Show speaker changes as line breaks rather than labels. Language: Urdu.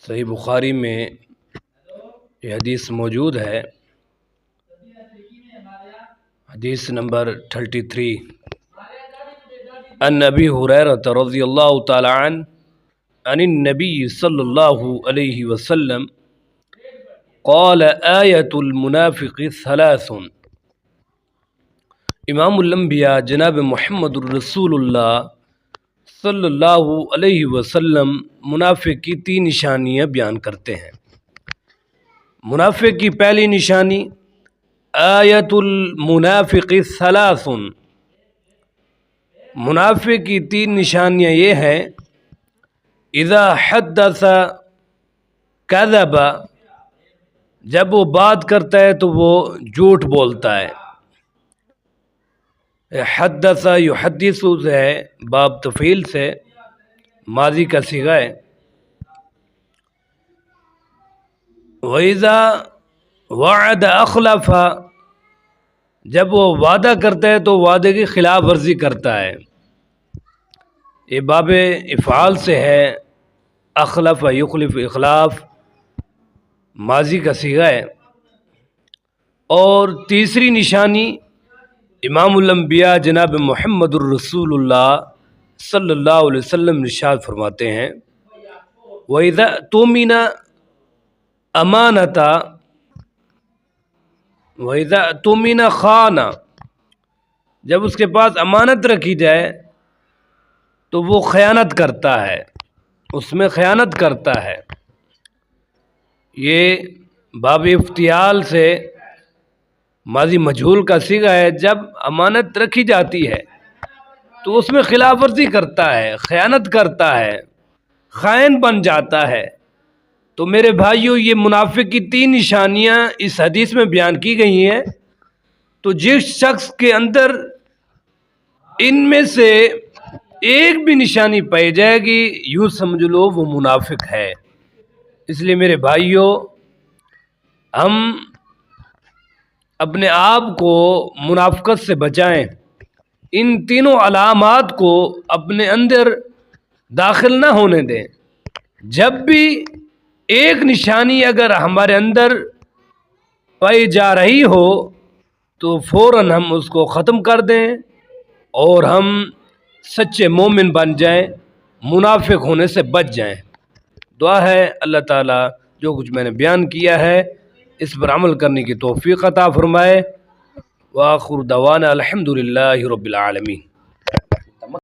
صحیح بخاری میں یہ حدیث موجود ہے، حدیث نمبر 33 ان ابی ہریرہ رضی اللہ تعالی عنہ عن النبی صلی اللہ علیہ وسلم قال آیت المنافق ثلاث۔ امام الانبیاء جناب محمد الرسول اللہ صلی اللہ علیہ وسلم منافق کی 3 نشانیاں بیان کرتے ہیں۔ منافق کی پہلی نشانی آیت المنافق ثلاث، منافق کی 3 نشانیاں یہ ہیں: اذا حدث کذب، جب وہ بات کرتا ہے تو وہ جھوٹ بولتا ہے۔ حدث یحدث سے ہے، باب تفعیل سے، ماضی کا صیغہ ہے۔ وَإِذَا وَعَدَ أَخْلَفَ، جب وہ وعدہ کرتا ہے تو وعدے کی خلاف ورزی کرتا ہے۔ یہ باب افعال سے ہے، اخلف یخلف، اخلاف ماضی کا صیغہ ہے۔ اور تیسری نشانی امام الانبیاء جناب محمد الرسول اللہ صلی اللہ علیہ وسلم ارشاد فرماتے ہیں: وَإِذَا اؤْتُمِنَ امانتا وَإِذَا اؤْتُمِنَ خَانَ، جب اس کے پاس امانت رکھی جائے تو وہ خیانت کرتا ہے، اس میں خیانت کرتا ہے۔ یہ باب افتعال سے ماضی مجہول کا صیغہ ہے۔ جب امانت رکھی جاتی ہے تو اس میں خلاف ورزی کرتا ہے، خیانت کرتا ہے، خائن بن جاتا ہے۔ تو میرے بھائیوں، یہ منافق کی 3 نشانیاں اس حدیث میں بیان کی گئی ہیں۔ تو جس شخص کے اندر ان میں سے ایک بھی نشانی پائی جائے گی، یوں سمجھ لو وہ منافق ہے۔ اس لیے میرے بھائیوں، ہم اپنے آپ کو منافقت سے بچائیں، ان تینوں علامات کو اپنے اندر داخل نہ ہونے دیں۔ جب بھی ایک نشانی اگر ہمارے اندر پائی جا رہی ہو تو فوراً ہم اس کو ختم کر دیں اور ہم سچے مومن بن جائیں، منافق ہونے سے بچ جائیں۔ دعا ہے اللہ تعالیٰ جو کچھ میں نے بیان کیا ہے اس پر عمل کرنے کی توفیق عطا فرمائے۔ وآخر دعوانا الحمد للہ رب العالمین۔